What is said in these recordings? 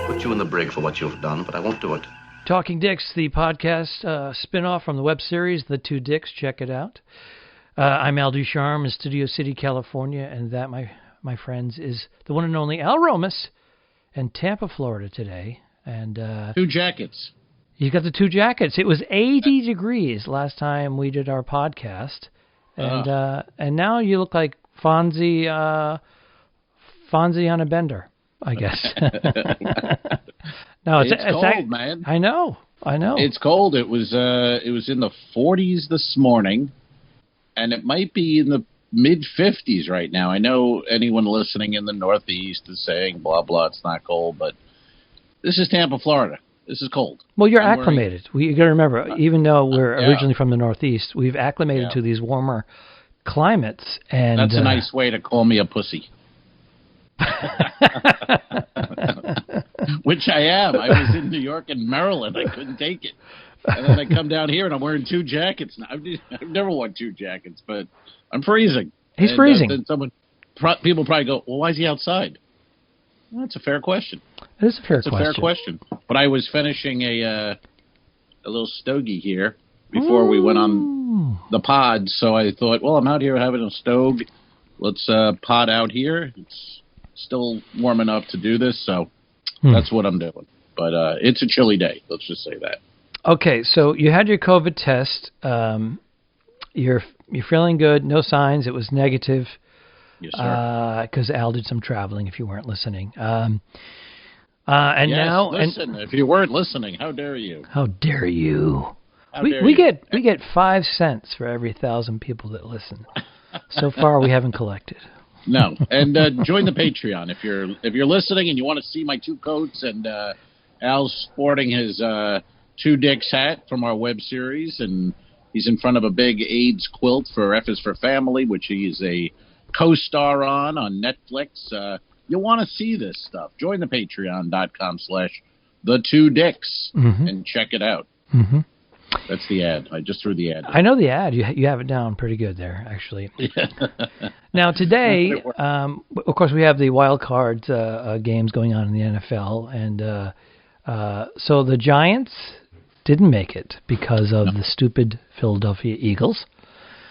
Put you in the brig for what you've done, but I won't do it. Talking Dicks, the podcast spin-off from the web series The Two Dicks. Check it out. I'm Al Ducharme in Studio City, California, and that, my friends, is the one and only Al Romas in Tampa, Florida today. And two jackets. You got the two jackets. It was 80 degrees last time we did our podcast, and now you look like Fonzie on a bender, I guess. No, it's cold, man. I know. It's cold. It was in the 40s this morning, and it might be in the mid-50s right now. I know anyone listening in the Northeast is saying, blah, blah, it's not cold, but this is Tampa, Florida. This is cold. Well, you're acclimated. You got to remember, even though we're originally from the Northeast, we've acclimated to these warmer climates. And that's a nice way to call me a pussy. Which I am. I was in New York and Maryland. I couldn't take it. And then I come down here and I'm wearing two jackets. Now, I've never worn two jackets, but I'm freezing. He's freezing. Then people probably go, well, why is he outside? Well, that's a fair question. It is a fair question. It's a fair question. But I was finishing a little stogie here before we went on the pod, so I thought, well, I'm out here having a stogie. Let's pod out here. It's still warm enough to do this, so that's what I'm doing. But it's a chilly day. Let's just say that. Okay, so you had your COVID test. You're feeling good. No signs. It was negative. Yes, sir. Because Al did some traveling. If you weren't listening, listen, if you weren't listening, how dare you? How dare you? We get 5 cents for every 1,000 people that listen. So far, we haven't collected. No, and join the Patreon if you're listening and you want to see my two coats, and Al's sporting his Two Dicks hat from our web series, and he's in front of a big AIDS quilt for F is for Family, which he is a co-star on Netflix. You'll want to see this stuff. Join the patreon.com/the2dicks and check it out. Mm-hmm. That's the ad. I just threw the ad. I know the ad. You have it down pretty good there, actually. Now, today, of course, we have the wild card games going on in the NFL. And so the Giants didn't make it because of the stupid Philadelphia Eagles.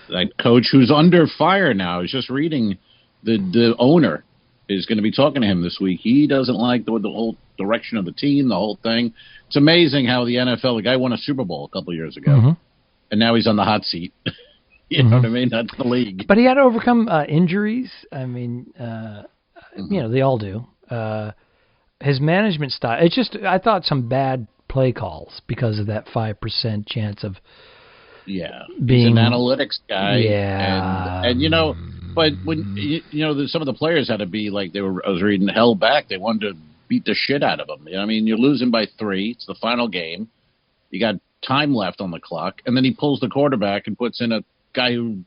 That coach who's under fire now. I was just reading the owner is going to be talking to him this week. He doesn't like the whole direction of the team, the whole thing. It's amazing how the NFL, the guy won a Super Bowl a couple of years ago, and now he's on the hot seat. You know what I mean? That's the league. But he had to overcome injuries. I mean, they all do. His management style, it's just, I thought some bad play calls because of that 5% chance of being he's an analytics guy. Yeah. And but when, some of the players had to be like, I was reading, held back. They wanted to beat the shit out of them. I mean, you're losing by 3. It's the final game. You got time left on the clock. And then he pulls the quarterback and puts in a guy who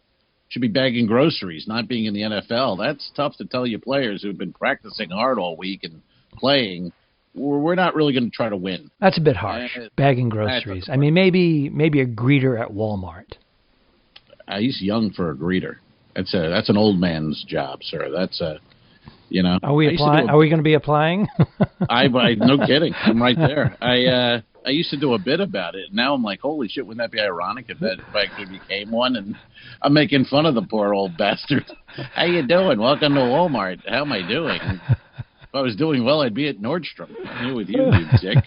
should be bagging groceries, not being in the NFL. That's tough to tell your players who've been practicing hard all week and playing. We're not really going to try to win. That's a bit harsh, bagging groceries. I mean, maybe a greeter at Walmart. He's young for a greeter. That's an old man's job, sir. That's a... Are we applying? Are we going to be applying? I no kidding. I'm right there. I used to do a bit about it. Now I'm like, holy shit, wouldn't that be ironic if I actually became one? And I'm making fun of the poor old bastard. How you doing? Welcome to Walmart. How am I doing? If I was doing well, I'd be at Nordstrom. I'm here with you dick.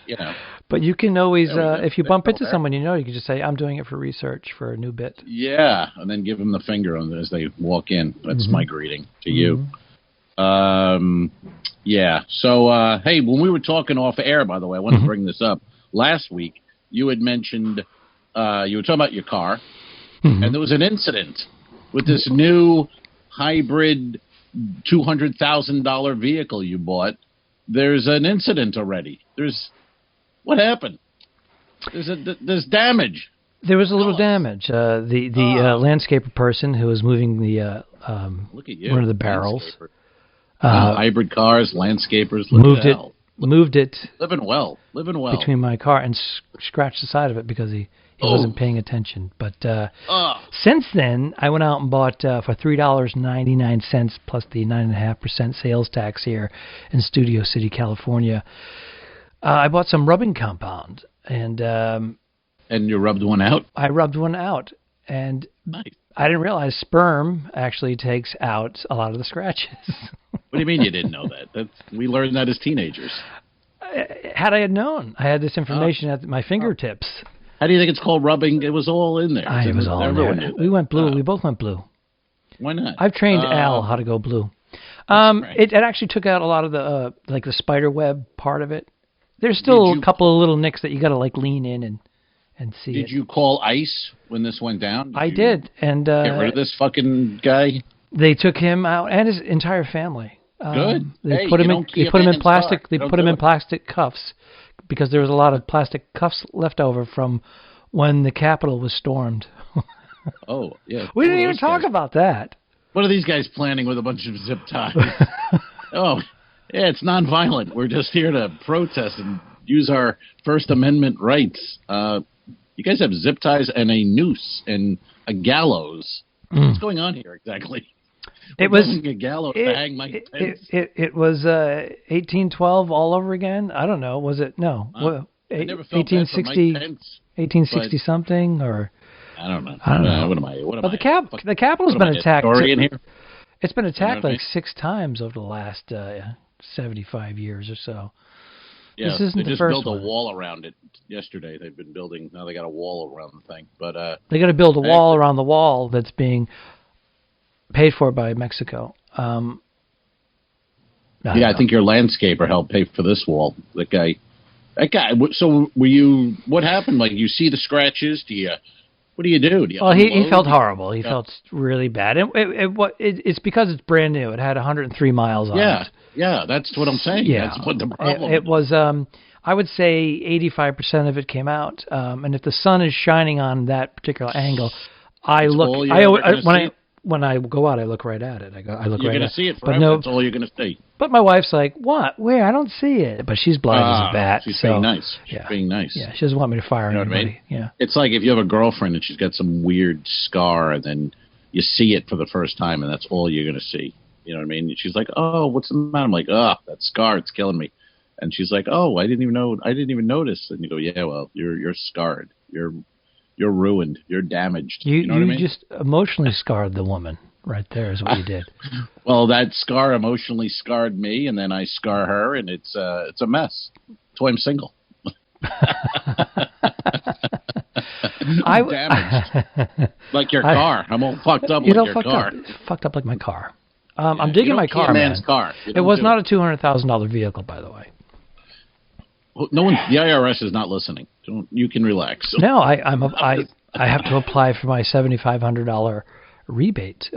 But you can always, if you bump into someone you can just say, I'm doing it for research for a new bit. Yeah, and then give them the finger as they walk in. That's my greeting to you. So, hey, when we were talking off air, by the way, I want to bring this up. Last week, you had mentioned, you were talking about your car, and there was an incident with this new hybrid $200,000 vehicle you bought. There's an incident already. What happened? There's damage. There was a little damage. The landscaper person who was moving the look at you, one of the barrels. Hybrid cars, landscapers, moved it moved it living well. between my car and scratched the side of it because he wasn't paying attention. But since then, I went out and bought for $3.99 plus the 9.5% sales tax here in Studio City, California. I bought some rubbing compound, and you rubbed one out? I rubbed one out, and nice. I didn't realize sperm actually takes out a lot of the scratches. What do you mean you didn't know that? We learned that as teenagers. Had I had known, I had this information at my fingertips. How do you think it's called rubbing? It was all in there. It was all in there. We went blue. We both went blue. Why not? I've trained Al how to go blue. It actually took out a lot of the the spider web part of it. There's still a couple of little nicks that you got to lean in and see. Did you call ICE when this went down? I did, and get rid of this fucking guy. They took him out and his entire family. Good. They put him in plastic. They put him in plastic cuffs because there was a lot of plastic cuffs left over from when the Capitol was stormed. Oh yeah. We didn't even talk about that. What are these guys planning with a bunch of zip ties? Oh, yeah, it's nonviolent. We're just here to protest and use our First Amendment rights. You guys have zip ties and a noose and a gallows. What's going on here exactly? It was a gallows to hang Mike Pence. It was 1812 all over again. I don't know. Was it? No. I never felt 1860, bad for Mike Pence, 1860 something or. I don't know. What am I? Well, the Capitol's been attacked. Here? It's been attacked like 6 times over the last 75 years or so. Yeah, this isn't they the just first built one. A wall around it yesterday. They've been building. Now they got a wall around the thing. But they got to build a wall around the wall that's being paid for by Mexico. I think your landscaper helped pay for this wall. That guy. So were you? What happened? Like you see the scratches? What do you do? Well, he felt horrible. He felt really bad. It's because it's brand new. It had 103 miles on it. Yeah, that's what I'm saying. Yeah. That's what the problem it was. I would say 85% of it came out. And if the sun is shining on that particular angle, when I go out, I look right at it. You're going to see it forever. That's all you're going to see. But my wife's like, "What? Where? I don't see it." But she's blind as a bat. She's being nice. She's being nice. Yeah, she doesn't want me to fire anybody. What I mean? Yeah. It's like if you have a girlfriend and she's got some weird scar, and then you see it for the first time, and that's all you're going to see. You know what I mean? She's like, "Oh, what's the matter?" I'm like, "Oh, that scar, it's killing me." And she's like, "Oh, I didn't even notice." And you go, "Yeah, well, you're scarred. You're ruined. You're damaged." You know what I mean? You just emotionally scarred the woman. Right there is what you did. Well, that scar emotionally scarred me, and then I scar her, and it's a mess. That's why I'm single. I'm damaged. Like your car. I'm all fucked up like your car. Fucked up like my car. I'm digging my car, man. Car. It was not a $200,000 vehicle, by the way. No one. The IRS is not listening. You can relax. No, I have to apply for my $7,500 rebate.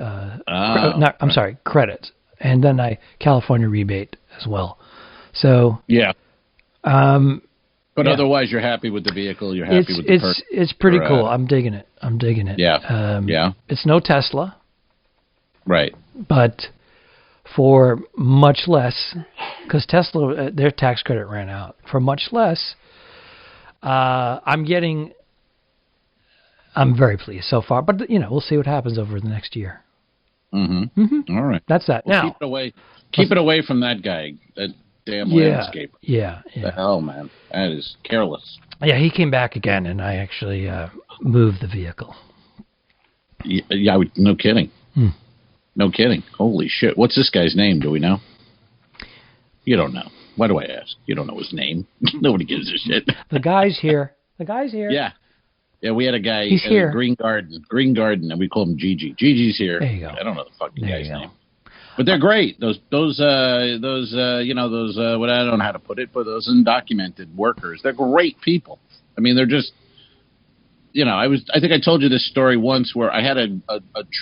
Credit, and then California rebate as well. So yeah. But otherwise, you're happy with the vehicle. You're happy with the perks. It's pretty cool. I'm digging it. Yeah. Yeah. It's no Tesla. Right. But for much less, because Tesla, their tax credit ran out. For much less, I'm very pleased so far. But, we'll see what happens over the next year. Mm-hmm. Mm-hmm. All right. That's that. Well, now, keep it away from that guy, that damn landscaper. Yeah. The hell, man. That is careless. Yeah, he came back again, and I actually moved the vehicle. Yeah, no kidding. No kidding. Holy shit. What's this guy's name? Do we know? You don't know. Why do I ask? You don't know his name. Nobody gives a shit. The guy's here. Yeah. Yeah, we had a guy He's here. Green Garden, and we call him Gigi. Gigi's here. There you go. I don't know the fucking guy's name. But they're great. Those what I don't know how to put it, but those undocumented workers, they're great people. I mean, they're just, I think I told you this story once where I had a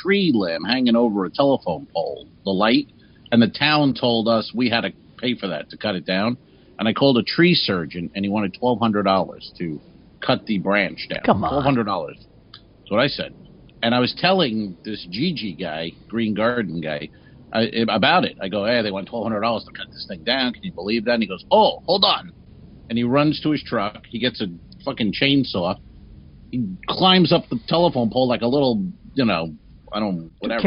tree limb hanging over a telephone pole, the light, and the town told us we had to pay for that to cut it down. And I called a tree surgeon, and he wanted $1,200 to cut the branch down. Come on. $1,200. That's what I said. And I was telling this Gigi guy, Green Garden guy, about it. I go, hey, they want $1,200 to cut this thing down. Can you believe that? And he goes, oh, hold on. And he runs to his truck. He gets a fucking chainsaw. He climbs up the telephone pole like a little, whatever.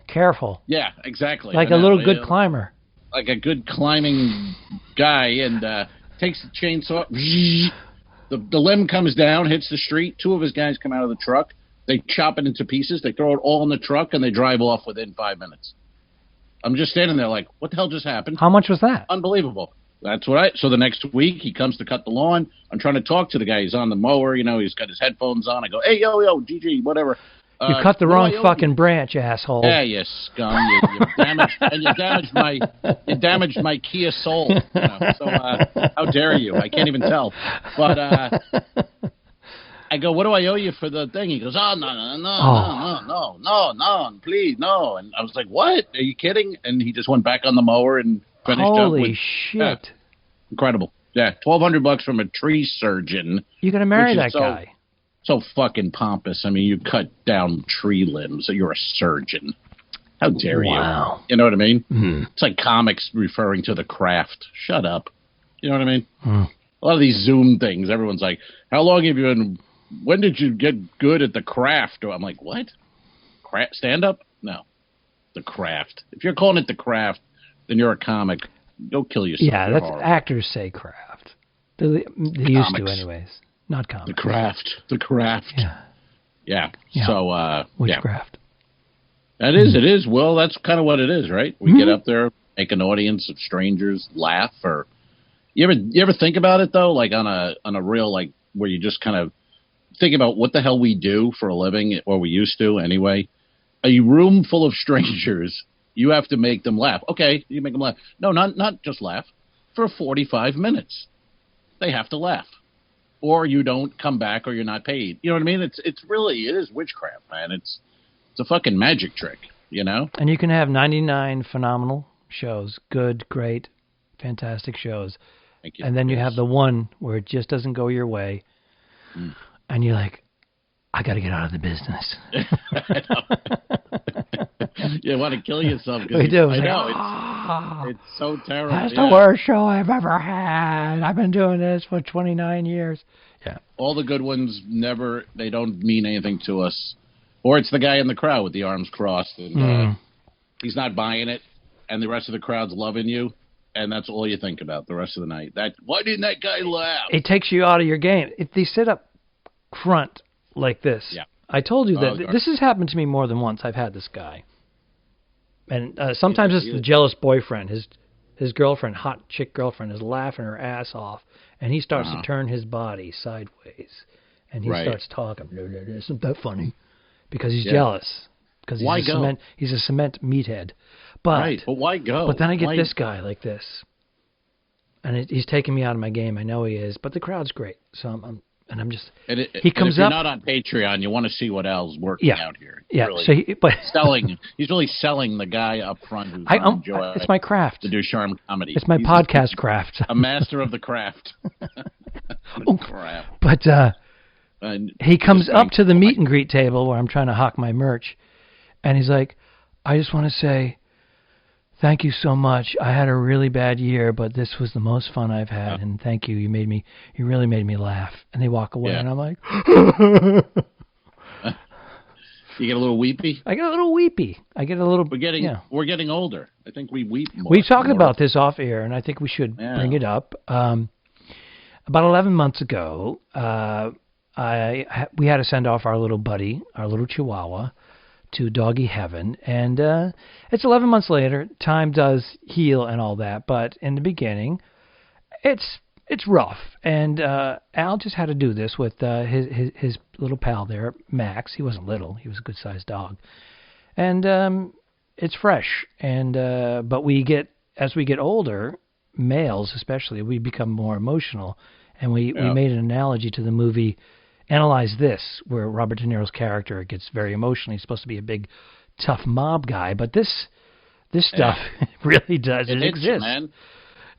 Careful. Yeah, exactly. Like a little good climber. Like a good climbing guy, and takes the chainsaw. The limb comes down, hits the street. 2 of his guys come out of the truck. They chop it into pieces. They throw it all in the truck, and they drive off within 5 minutes. I'm just standing there like, what the hell just happened? How much was that? Unbelievable. That's what So the next week, he comes to cut the lawn. I'm trying to talk to the guy. He's on the mower. He's got his headphones on. I go, hey, yo, GG, whatever. You cut the wrong fucking branch, asshole. Yeah, you scum. You damaged my Kia Soul. So how dare you? I can't even tell. But I go, what do I owe you for the thing? He goes, no, please, no. And I was like, what? Are you kidding? And he just went back on the mower and finished up with. Holy shit. Incredible. Yeah, $1,200 from a tree surgeon. You got to marry that guy. So fucking pompous. I mean, you cut down tree limbs. So you're a surgeon. How dare you? Wow. You know what I mean? Mm. It's like comics referring to the craft. Shut up. You know what I mean? Mm. A lot of these Zoom things, everyone's like, how long have you been, when did you get good at the craft? Or I'm like, what? Stand-up? No. The craft. If you're calling it the craft, then you're a comic. Go kill yourself. Yeah, that's actors say craft. They used to anyways. Not comics. The craft. Yeah. So, witchcraft. That is, it is. Well, that's kind of what it is, right? We get up there, make an audience of strangers laugh. Or you ever think about it though, like on a real, like where you just kind of think about what the hell we do for a living, or we used to anyway. A room full of strangers, you have to make them laugh. Okay, you make them laugh. No, not just laugh. For 45 minutes, they have to laugh, or you don't come back, or you're not paid. You know what I mean? It is witchcraft, man. It's a fucking magic trick, you know? And you can have 99 phenomenal shows, good, great, fantastic shows. Thank you. And then you have the one where it just doesn't go your way. Mm. And you're like, I got to get out of the business. You want to kill yourself. We do. I know. It's so terrible. That's the worst show I've ever had. I've been doing this for 29 years. Yeah. All the good ones they don't mean anything to us. Or it's the guy in the crowd with the arms crossed, and he's not buying it, and the rest of the crowd's loving you, and that's all you think about the rest of the night. Why didn't that guy laugh? It takes you out of your game. If they sit up front like this, I told you that this has happened to me more than once. I've had this guy, and sometimes it's the jealous boyfriend. His girlfriend, hot chick girlfriend, is laughing her ass off, and he starts to turn his body sideways, and he starts talking. Isn't that funny? Because he's jealous. Because he's a cement meathead. But why go? But then I get this guy like this, and he's taking me out of my game. I know he is, but the crowd's great. So I'm just. He comes if you're up. Not on Patreon. You want to see what Al's working out here. Really so he's really selling the guy up front who's enjoy. It's my craft. The Ducharme comedy. It's my podcast craft. A master of the craft. Crap. But. He comes up to the meet and greet table where I'm trying to hawk my merch, and he's like, I just want to say thank you so much. I had a really bad year, but this was the most fun I've had, and thank you. You really made me laugh. And they walk away, and I'm like... You get a little weepy? I get a little weepy. We're getting older. I think we weep more. We talked about this off air, and I think we should bring it up. About 11 months ago... we had to send off our little buddy, our little Chihuahua, to doggy heaven. And it's 11 months later. Time does heal and all that. But in the beginning, it's rough. And Al just had to do this with his little pal there, Max. He wasn't little. He was a good-sized dog. And it's fresh. And but as we get older, males especially, we become more emotional. And we made an analogy to the movie Analyze This, where Robert De Niro's character gets very emotional. He's supposed to be a big, tough mob guy, but this stuff really does. It exists. Man.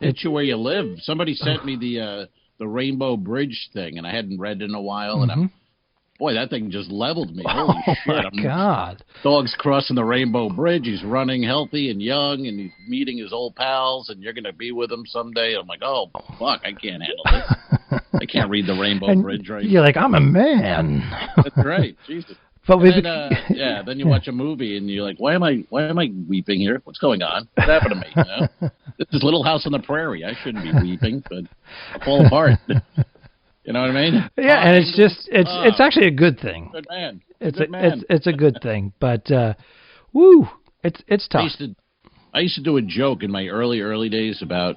It's where you live. Somebody sent me the Rainbow Bridge thing, and I hadn't read it in a while, and Boy, that thing just leveled me. Holy Oh shit. my God. Dog's crossing the Rainbow Bridge. He's running healthy and young, and he's meeting his old pals, and you're going to be with him someday. I'm like, oh, fuck, I can't handle this. I can't read the Rainbow Bridge right You're like, I'm a man. That's right. Jesus. But then you watch a movie, and you're like, why am I weeping here? What's going on? What happened to me? You know? This is Little House on the Prairie. I shouldn't be weeping, but I fall apart. You know what I mean? Yeah, and it's actually a good thing. Good man. It's a good thing, but it's tough. I used to do a joke in my early days about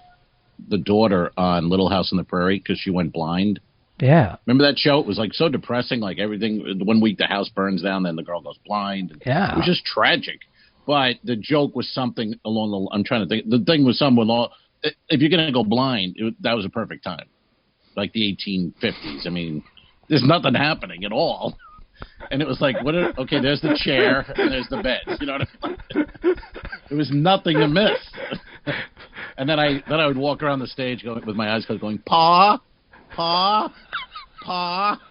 the daughter on Little House on the Prairie because she went blind. Yeah. Remember that show? It was like so depressing. Like everything, 1 week the house burns down, then the girl goes blind. Yeah. It was just tragic. But the joke was something along the. I'm trying to think. The thing was something along. If you're gonna go blind, that was a perfect time. Like the 1850s. I mean, there's nothing happening at all. And it was like, okay, there's the chair and there's the bed. You know what I mean? There was nothing to miss. And then I would walk around the stage with my eyes closed, going, Pa, Pa, Pa.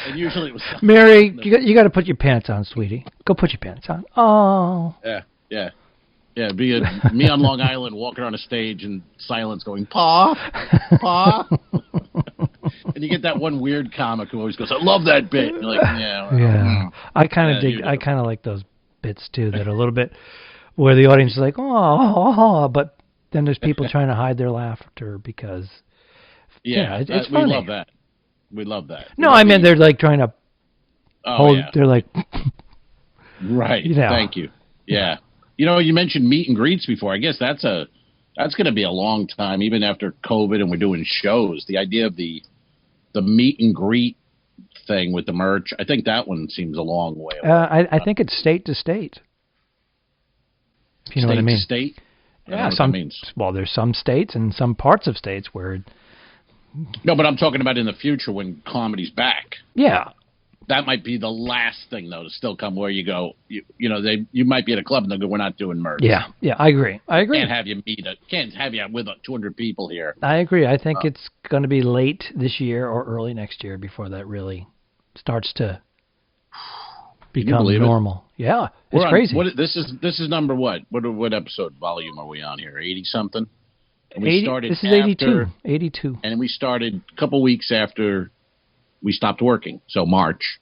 And usually it was Mary, you got to put your pants on, sweetie. Go put your pants on. Oh. Yeah. Be me on Long Island walking around a stage in silence, going, Pa, Pa. And you get that one weird comic who always goes, I love that bit. And you're like, yeah. Well, yeah. I kind of dig. I kind of like those bits too that are a little bit where the audience is like, oh, but then there's people trying to hide their laughter because it's funny. We love that. We love that. No, I mean they're like trying to hold. Yeah. They're like, right. Thank you. Yeah. You know, you mentioned meet and greets before. I guess that's going to be a long time, even after COVID and we're doing shows. The idea of the meet and greet thing with the merch, I think that one seems a long way away. I think it's state to state. If you know what I mean. State? Yeah, that means. Well, there's some states and some parts of states where. No, but I'm talking about in the future when comedy's back. Yeah. That might be the last thing, though, to still come where you go, you might be at a club and they'll go, we're not doing merch. Yeah, I agree. Can't have you with 200 people here. I agree. I think it's going to be late this year or early next year before that really starts to become normal. Yeah, it's crazy. This is number what? What episode volume are we on here? 80-something? And we 80, started this is 82. 82. And we started a couple weeks after we stopped working, so March,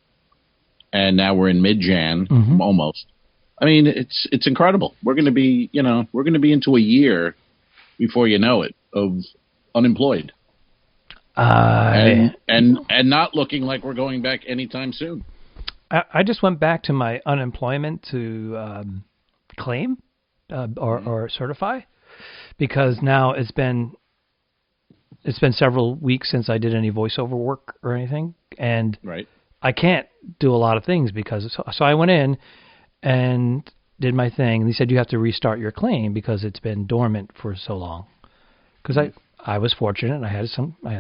and now we're in mid-Jan, almost. I mean, it's incredible. We're going to be into a year before you know it of unemployed, and not looking like we're going back anytime soon. I just went back to my unemployment to claim or certify because now it's been several weeks since I did any voiceover work or anything, and I can't do a lot of things because so I went in and did my thing, and they said you have to restart your claim because it's been dormant for so long. Because I was fortunate and I had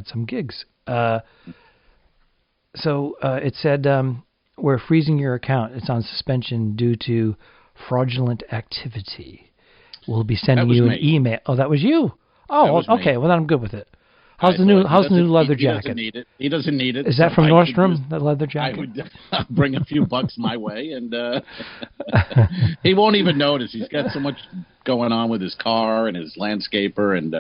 some gigs. So it said we're freezing your account. It's on suspension due to fraudulent activity. We'll be sending you an email. Oh, that was you. Oh, okay. Well, then I'm good with it. How's the new leather jacket? He doesn't need it. Is that from Nordstrom, the leather jacket? I would bring a few bucks my way, and he won't even notice. He's got so much going on with his car and his landscaper and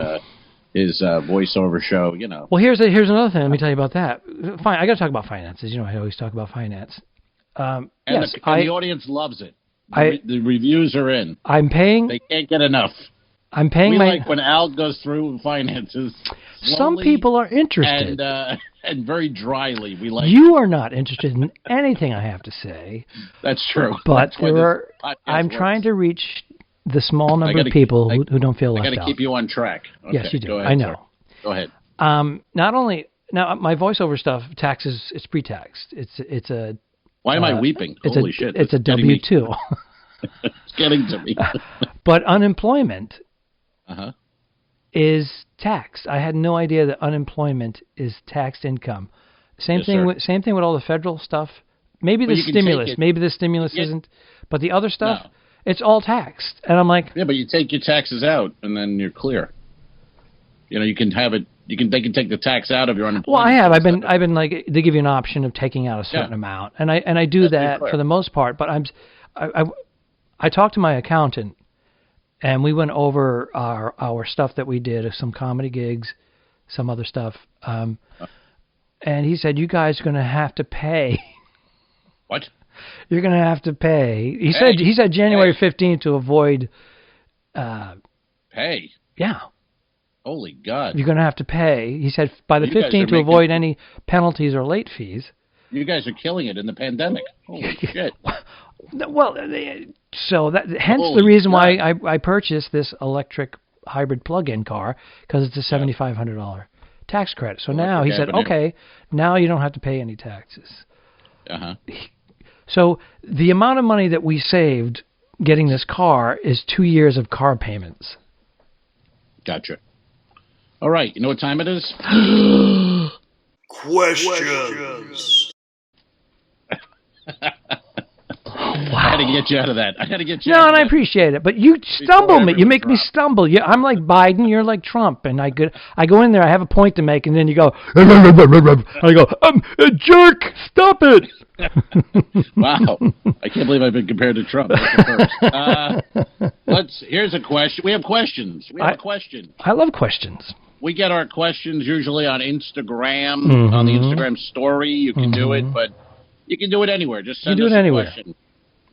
his voiceover show, Well, here's another thing. Let me tell you about that. Fine, I got to talk about finances. I always talk about finance. And yes, the audience loves it. The reviews are in. I'm paying. They can't get enough. I'm paying we my. Like when Al goes through finances. Some people are interested. And very dryly. We like. You are not interested in anything I have to say. That's true. But I'm trying to reach the small number of people who don't feel left out. I got to keep you on track. Okay, yes, you do. Go ahead, I know. Sir. Go ahead. Not only now, my voiceover stuff, taxes, it's pre-taxed. It's a. Why am I weeping? Holy shit! It's a W-2. It's getting to me. But unemployment is taxed. I had no idea that unemployment is taxed income. Same thing with all the federal stuff. Maybe the stimulus isn't, but the other stuff, it's all taxed. And I'm like, yeah, but you take your taxes out and then you're clear. You can have it They can take the tax out of your unemployment. Well, I have. I've been like, they give you an option of taking out a certain amount, and I do that for the most part. But I talked to my accountant, and we went over our stuff that we did, some comedy gigs, some other stuff, and he said, you guys are going to have to pay. What? You're going to have to pay. He said January 15th to avoid. Pay. Yeah. Holy God. You're going to have to pay. He said by the 15th to avoid any penalties or late fees. You guys are killing it in the pandemic. Holy shit. Well, so hence the reason why I purchased this electric hybrid plug-in car, because it's a $7,500 tax credit. So now he said, okay, now you don't have to pay any taxes. Uh-huh. So the amount of money that we saved getting this car is 2 years of car payments. Gotcha. All right, you know what time it is? Questions. I had to get you out of that. No, and I appreciate it, but you stumble me. You make me stumble. I'm like Biden. You're like Trump, and I go in there. I have a point to make, and then you go. I go, a jerk. Stop it. Wow, I can't believe I've been compared to Trump. Here's a question. We have questions. A question. I love questions. We get our questions usually on Instagram, on the Instagram story. You can do it, but you can do it anywhere. Just send us a question.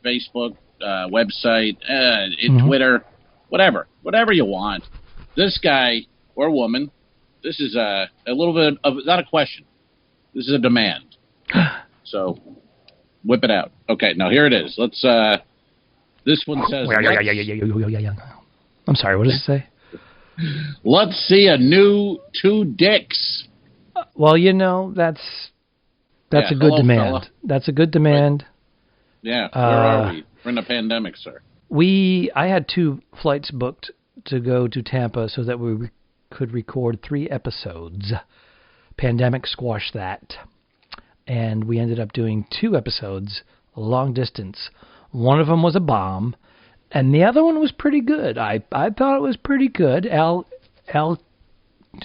Facebook, website, Twitter, whatever you want. This guy or woman, this is a little bit of, not a question. This is a demand. So, whip it out. Okay, now here it is. Let's. This one says. I'm sorry. What does it say? Let's see a new two dicks. Well, that's a good demand. Fella. That's a good demand. Right. Yeah, where are we? We're in a pandemic, sir. I had 2 flights booked to go to Tampa so that we could record 3 episodes. Pandemic squashed that. And we ended up doing 2 episodes, long distance. One of them was a bomb, and the other one was pretty good. I thought it was pretty good. I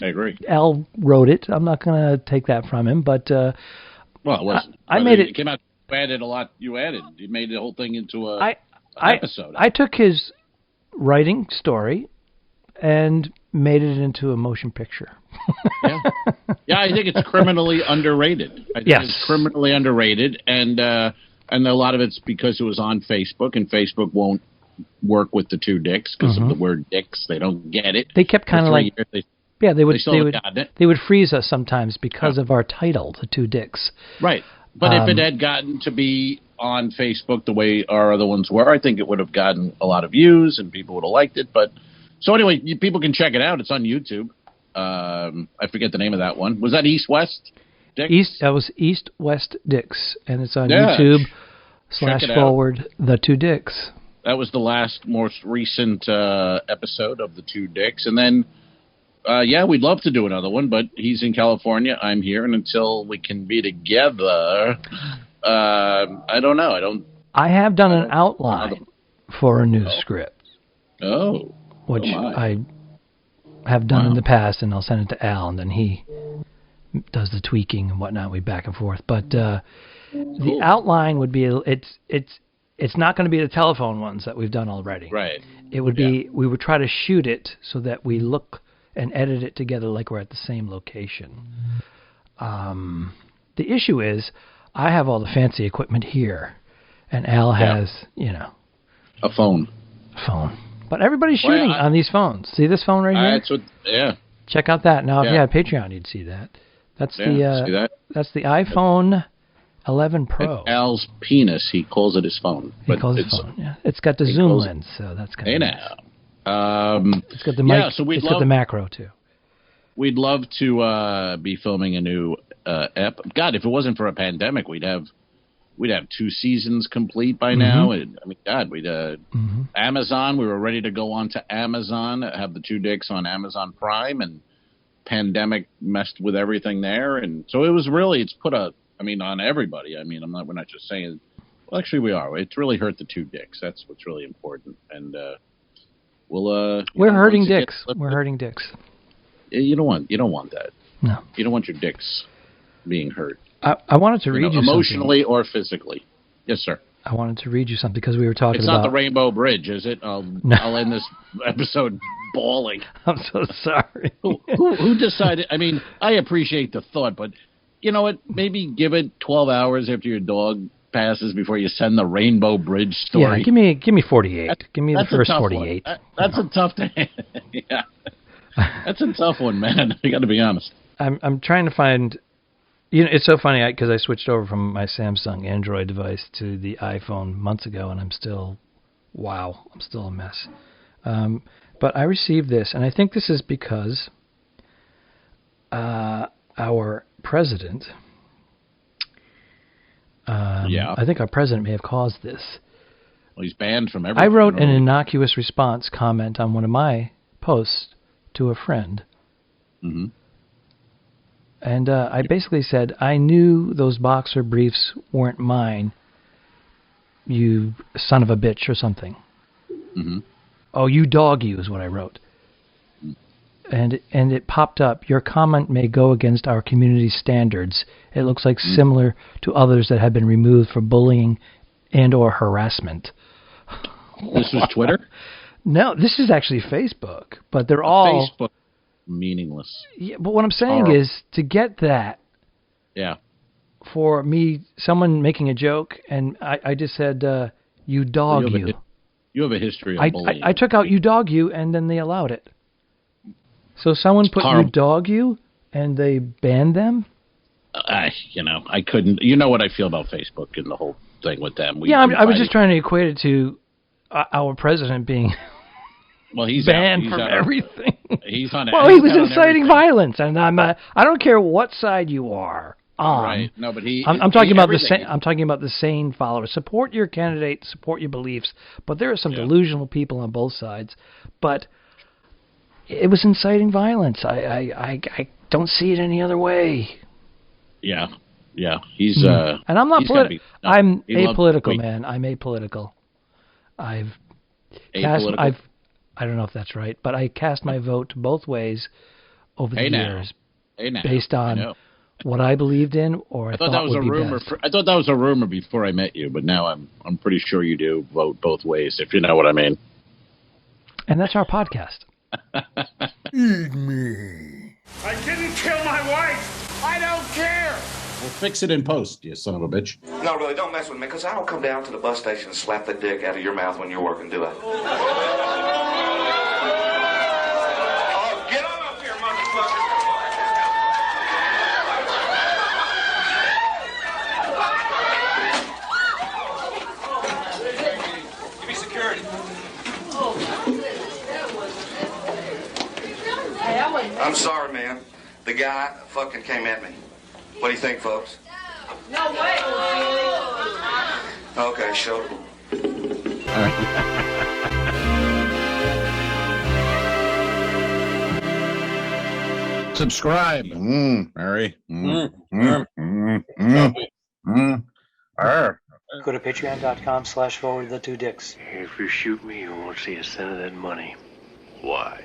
agree. Al wrote it. I'm not going to take that from him, but well, it wasn't. I made it. It came out. You added a lot. You made the whole thing into an episode. I took his writing story and made it into a motion picture. Yeah, I think it's criminally underrated. It's criminally underrated, and a lot of it's because it was on Facebook, and Facebook won't work with the 2 dicks because of the word dicks. They don't get it. They kept kind of like they would freeze us sometimes because of our title, the 2 dicks. Right. But if it had gotten to be on Facebook the way our other ones were, I think it would have gotten a lot of views and people would have liked it. But so anyway, people can check it out. It's on YouTube. I forget the name of that one. Was that East West Dicks? That was East West Dicks, and it's on YouTube / the 2 dicks. That was the most recent episode of the 2 dicks, and then. We'd love to do another one, but he's in California. I'm here, and until we can be together, I don't know. I have done an outline for a new script. Oh. Which I have done in the past, and I'll send it to Al, and then he does the tweaking and whatnot. We back and forth. But the outline would be it's not going to be the telephone ones that we've done already. Right. It would be we would try to shoot it so that we look and edit it together like we're at the same location. The issue is I have all the fancy equipment here, and Al has, a phone. But everybody's shooting on these phones. See this phone right here? Check out that. Now, if you had Patreon, you'd see that. That's that's the iPhone 11 Pro. It's Al's penis. He calls it his phone. He calls it phone. Yeah, it's got the zoom lens, so that's kind of nice. It's got the mic. So got the macro too. We'd love to be filming a new ep. God, if it wasn't for a pandemic, we'd have 2 seasons complete by now. And, we'd Amazon. We were ready to go on to Amazon, have the 2 dicks on Amazon Prime, and pandemic messed with everything there, and so it's put on everybody. We're not just saying. Well, actually, we are. It's really hurt the 2 dicks. That's what's really important, and. We're hurting dicks. We're hurting dicks. You don't want that. No. You don't want your dicks being hurt. I wanted to read you emotionally something. or physically. Yes, sir. I wanted to read you something because we were talking It's about... not the Rainbow Bridge, is it? I'll end this episode bawling. I'm so sorry. Who decided? I mean, I appreciate the thought, but you know what? Maybe give it 12 hours after your dog passes before you send the Rainbow Bridge story. Yeah, give me 48. Give me the first 48. That's a tough yeah. That's a tough one, man. I got to be honest. I'm trying to find... it's so funny because I switched over from my Samsung Android device to the iPhone months ago, and I'm still a mess. But I received this, and I think this is because our president... I think our president may have caused this. Well, he's banned from everything. I wrote an innocuous response comment on one of my posts to a friend. Mm-hmm. And I basically said, I knew those boxer briefs weren't mine, you son of a bitch, or something. Mm-hmm. Oh, you dog you is what I wrote. And it popped up, your comment may go against our community standards. It looks like similar to others that have been removed for bullying and or harassment. This was Twitter? No, this is actually Facebook, but they're all... Facebook. Meaningless. Yeah, but what I'm saying is to get that. Yeah. For me, someone making a joke, and I just said, "You dog you." You have a history of bullying. I took out "you dog you," and then they allowed it. So someone put "you dog you," and they banned them. I couldn't. You know what I feel about Facebook and the whole thing with them. I was just trying to equate it to our president being. Well, he's banned from everything. He's on. Well, he was inciting violence, and I don't care what side you are on. Right. No, but I'm talking about the sane. I'm talking about the sane followers. Support your candidate. Support your beliefs. But there are some delusional people on both sides. But it was inciting violence. I don't see it any other way. Yeah. Yeah. He's and I'm not political. I'm apolitical, man. I'm apolitical. I don't know if that's right, but I cast my vote both ways over the years based on what I believed in or I thought that was a rumor. I thought that was a rumor before I met you, but now I'm pretty sure you do vote both ways, if you know what I mean. And that's our podcast. Eat me. I didn't kill my wife. I don't care. We'll fix it in post, you son of a bitch. No, really, don't mess with me, because I don't come down to the bus station and slap the dick out of your mouth when you're working, do I? Oh, get on up here, motherfucker. Give me security. I'm sorry, man. The guy fucking came at me. What do you think, folks? No way. Okay, show. All right. Subscribe, Mary. Go to patreon.com/forwardthetwodicks. If you shoot me, you won't see a cent of that money. Why?